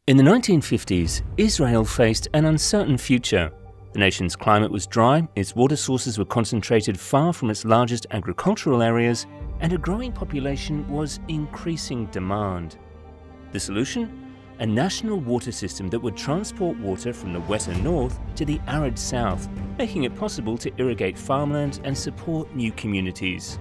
In the 1950s, Israel faced an uncertain future. The nation's climate was dry, its water sources were concentrated far from its largest agricultural areas, and a growing population was increasing demand. The solution? A national water system that would transport water from the wetter north to the arid south, making it possible to irrigate farmland and support new communities.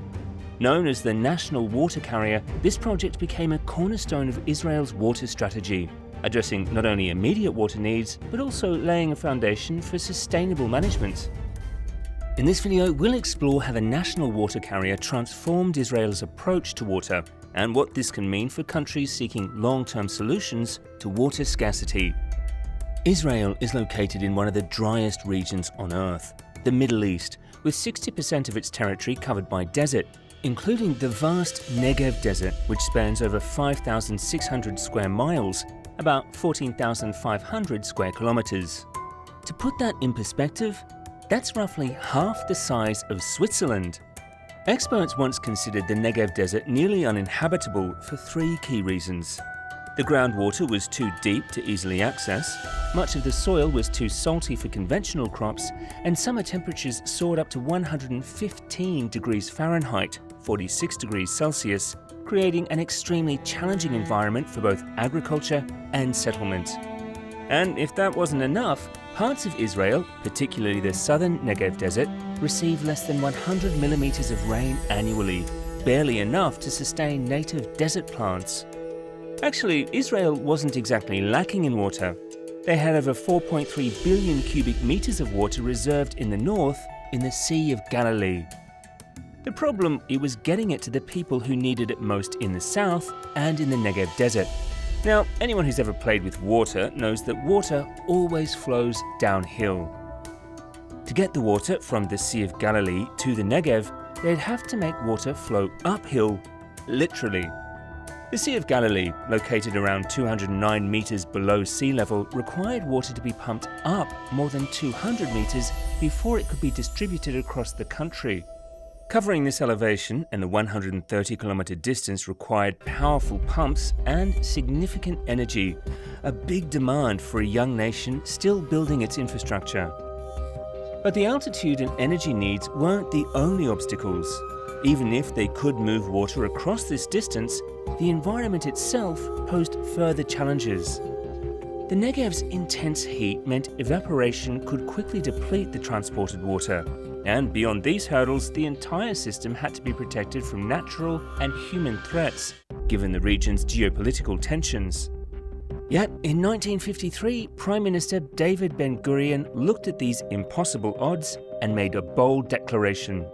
Known as the National Water Carrier, this project became a cornerstone of Israel's water strategy, addressing not only immediate water needs, but also laying a foundation for sustainable management. In this video, we'll explore how the National Water Carrier transformed Israel's approach to water and what this can mean for countries seeking long-term solutions to water scarcity. Israel is located in one of the driest regions on Earth, the Middle East, with 60% of its territory covered by desert, including the vast Negev Desert, which spans over 5,600 square miles, about 14,500 square kilometers. To put that in perspective, that's roughly half the size of Switzerland. Experts once considered the Negev Desert nearly uninhabitable for three key reasons. The groundwater was too deep to easily access, much of the soil was too salty for conventional crops, and summer temperatures soared up to 115 degrees Fahrenheit, 46 degrees Celsius, creating an extremely challenging environment for both agriculture and settlement. And if that wasn't enough, parts of Israel, particularly the southern Negev Desert, receive less than 100 millimeters of rain annually, barely enough to sustain native desert plants. Actually, Israel wasn't exactly lacking in water. They had over 4.3 billion cubic meters of water reserved in the north in the Sea of Galilee. The problem, it was getting it to the people who needed it most in the south and in the Negev Desert. Now, anyone who's ever played with water knows that water always flows downhill. To get the water from the Sea of Galilee to the Negev, they'd have to make water flow uphill, literally. The Sea of Galilee, located around 209 meters below sea level, required water to be pumped up more than 200 meters before it could be distributed across the country. Covering this elevation and the 130-kilometer distance required powerful pumps and significant energy, a big demand for a young nation still building its infrastructure. But the altitude and energy needs weren't the only obstacles. Even if they could move water across this distance, the environment itself posed further challenges. The Negev's intense heat meant evaporation could quickly deplete the transported water. And beyond these hurdles, the entire system had to be protected from natural and human threats, given the region's geopolitical tensions. Yet, in 1953, Prime Minister David Ben-Gurion looked at these impossible odds and made a bold declaration.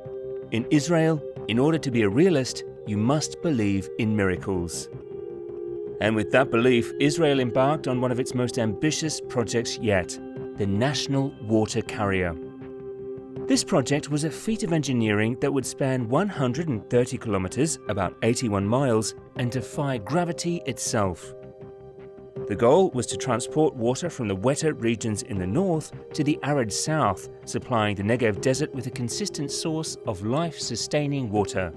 In Israel, in order to be a realist, you must believe in miracles. And with that belief, Israel embarked on one of its most ambitious projects yet, the National Water Carrier. This project was a feat of engineering that would span 130 kilometers, about 81 miles, and defy gravity itself. The goal was to transport water from the wetter regions in the north to the arid south, supplying the Negev Desert with a consistent source of life-sustaining water.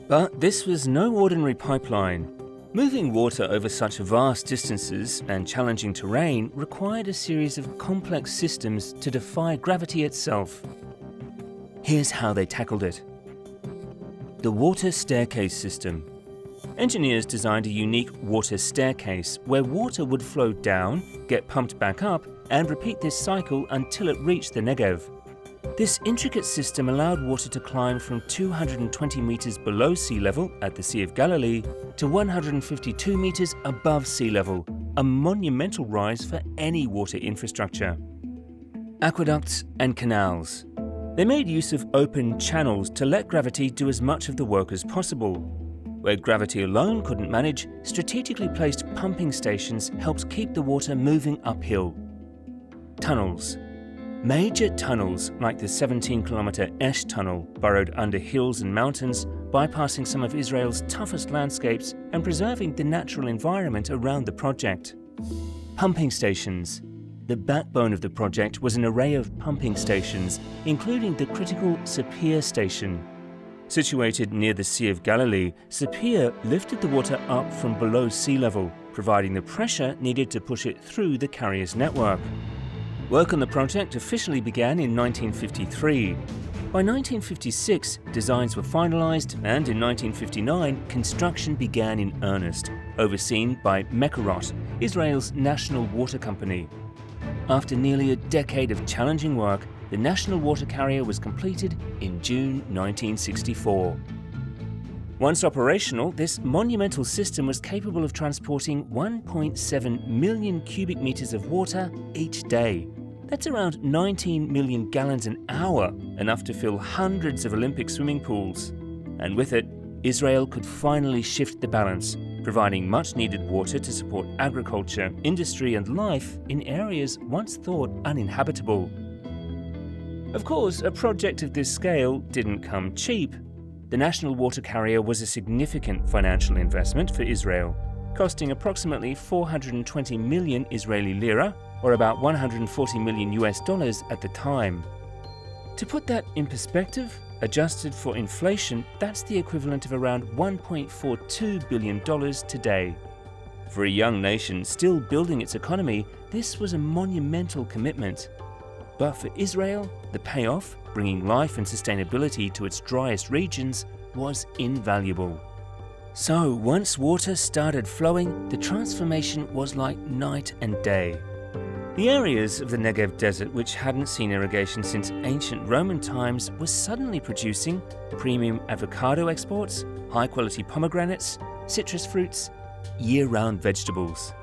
But this was no ordinary pipeline. Moving water over such vast distances and challenging terrain required a series of complex systems to defy gravity itself. Here's how they tackled it. The water staircase system. Engineers designed a unique water staircase where water would flow down, get pumped back up, and repeat this cycle until it reached the Negev. This intricate system allowed water to climb from 220 meters below sea level at the Sea of Galilee to 152 meters above sea level, a monumental rise for any water infrastructure. Aqueducts and canals. They made use of open channels to let gravity do as much of the work as possible. Where gravity alone couldn't manage, strategically placed pumping stations helped keep the water moving uphill. Tunnels. Major tunnels like the 17-kilometer Esh Tunnel burrowed under hills and mountains, bypassing some of Israel's toughest landscapes and preserving the natural environment around the project. Pumping stations. The backbone of the project was an array of pumping stations, including the critical Sapir station. Situated near the Sea of Galilee, Sapir lifted the water up from below sea level, providing the pressure needed to push it through the carrier's network. Work on the project officially began in 1953. By 1956, designs were finalized, and in 1959, construction began in earnest, overseen by Megaproject, Israel's national water company. After nearly a decade of challenging work, the national water carrier was completed in June 1964. Once operational, this monumental system was capable of transporting 1.7 million cubic meters of water each day. That's around 19 million gallons an hour, enough to fill hundreds of Olympic swimming pools. And with it, Israel could finally shift the balance, providing much-needed water to support agriculture, industry and life in areas once thought uninhabitable. Of course, a project of this scale didn't come cheap. The national water carrier was a significant financial investment for Israel, costing approximately 420 million Israeli lira, or about 140 million US dollars at the time. To put that in perspective, adjusted for inflation, that's the equivalent of around $1.42 billion today. For a young nation still building its economy, this was a monumental commitment. But for Israel, the payoff, bringing life and sustainability to its driest regions, was invaluable. So once water started flowing, the transformation was like night and day. The areas of the Negev Desert which hadn't seen irrigation since ancient Roman times were suddenly producing premium avocado exports, high-quality pomegranates, citrus fruits, year-round vegetables.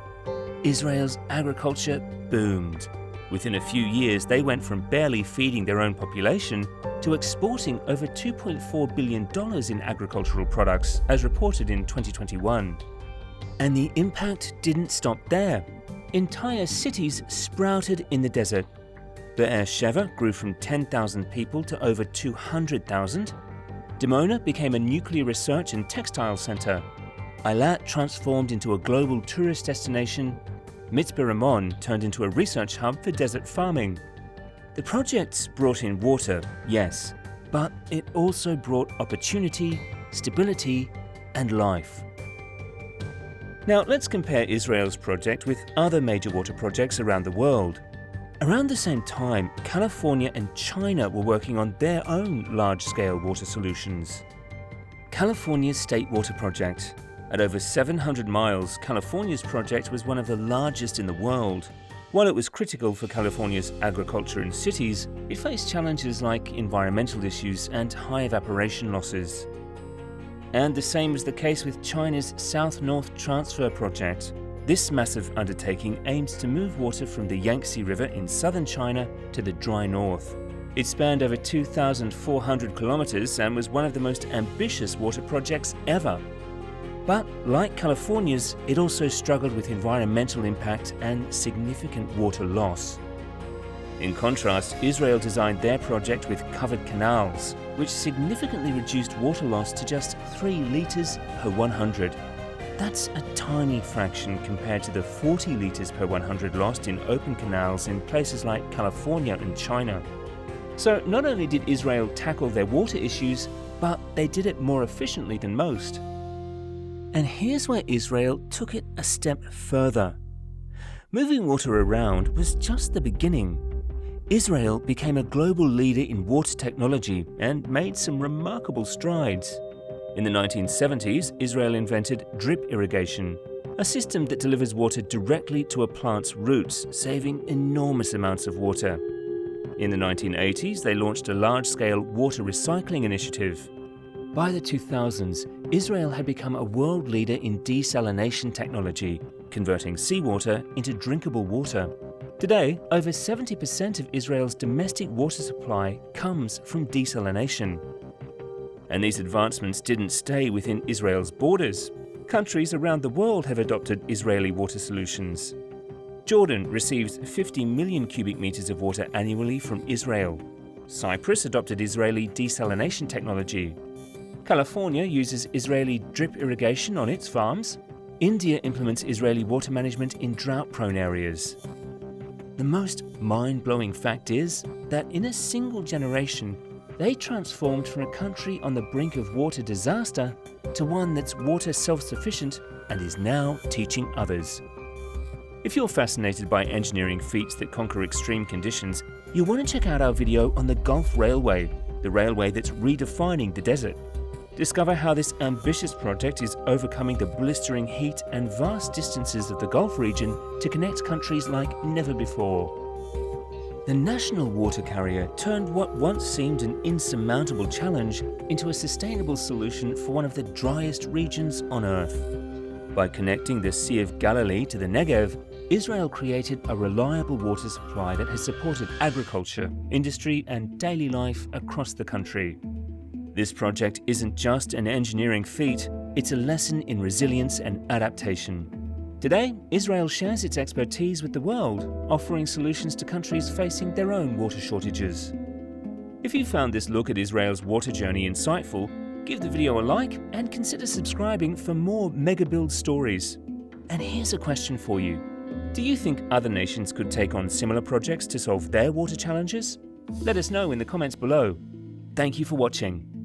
Israel's agriculture boomed. Within a few years, they went from barely feeding their own population to exporting over $2.4 billion in agricultural products, as reported in 2021. And the impact didn't stop there. Entire cities sprouted in the desert. Be'er Sheva grew from 10,000 people to over 200,000. Dimona became a nuclear research and textile center. Eilat transformed into a global tourist destination. Mitzpe Ramon turned into a research hub for desert farming. The projects brought in water, yes, but it also brought opportunity, stability, and life. Now let's compare Israel's project with other major water projects around the world. Around the same time, California and China were working on their own large-scale water solutions. California's State Water Project. At over 700 miles, California's project was one of the largest in the world. While it was critical for California's agriculture and cities, it faced challenges like environmental issues and high evaporation losses. And the same was the case with China's South-North Transfer Project. This massive undertaking aims to move water from the Yangtze River in southern China to the dry north. It spanned over 2,400 kilometers and was one of the most ambitious water projects ever. But like California's, it also struggled with environmental impact and significant water loss. In contrast, Israel designed their project with covered canals, which significantly reduced water loss to just 3 liters per 100. That's a tiny fraction compared to the 40 liters per 100 lost in open canals in places like California and China. So not only did Israel tackle their water issues, but they did it more efficiently than most. And here's where Israel took it a step further. Moving water around was just the beginning. Israel became a global leader in water technology and made some remarkable strides. In the 1970s, Israel invented drip irrigation, a system that delivers water directly to a plant's roots, saving enormous amounts of water. In the 1980s, they launched a large-scale water recycling initiative. By the 2000s, Israel had become a world leader in desalination technology, converting seawater into drinkable water. Today, over 70% of Israel's domestic water supply comes from desalination. And these advancements didn't stay within Israel's borders. Countries around the world have adopted Israeli water solutions. Jordan receives 50 million cubic meters of water annually from Israel. Cyprus adopted Israeli desalination technology. California uses Israeli drip irrigation on its farms. India implements Israeli water management in drought-prone areas. The most mind-blowing fact is that in a single generation, they transformed from a country on the brink of water disaster to one that's water self-sufficient and is now teaching others. If you're fascinated by engineering feats that conquer extreme conditions, you'll want to check out our video on the Gulf Railway, the railway that's redefining the desert. Discover how this ambitious project is overcoming the blistering heat and vast distances of the Gulf region to connect countries like never before. The national water carrier turned what once seemed an insurmountable challenge into a sustainable solution for one of the driest regions on Earth. By connecting the Sea of Galilee to the Negev, Israel created a reliable water supply that has supported agriculture, industry, and daily life across the country. This project isn't just an engineering feat, it's a lesson in resilience and adaptation. Today, Israel shares its expertise with the world, offering solutions to countries facing their own water shortages. If you found this look at Israel's water journey insightful, give the video a like and consider subscribing for more mega-build stories. And here's a question for you. Do you think other nations could take on similar projects to solve their water challenges? Let us know in the comments below. Thank you for watching.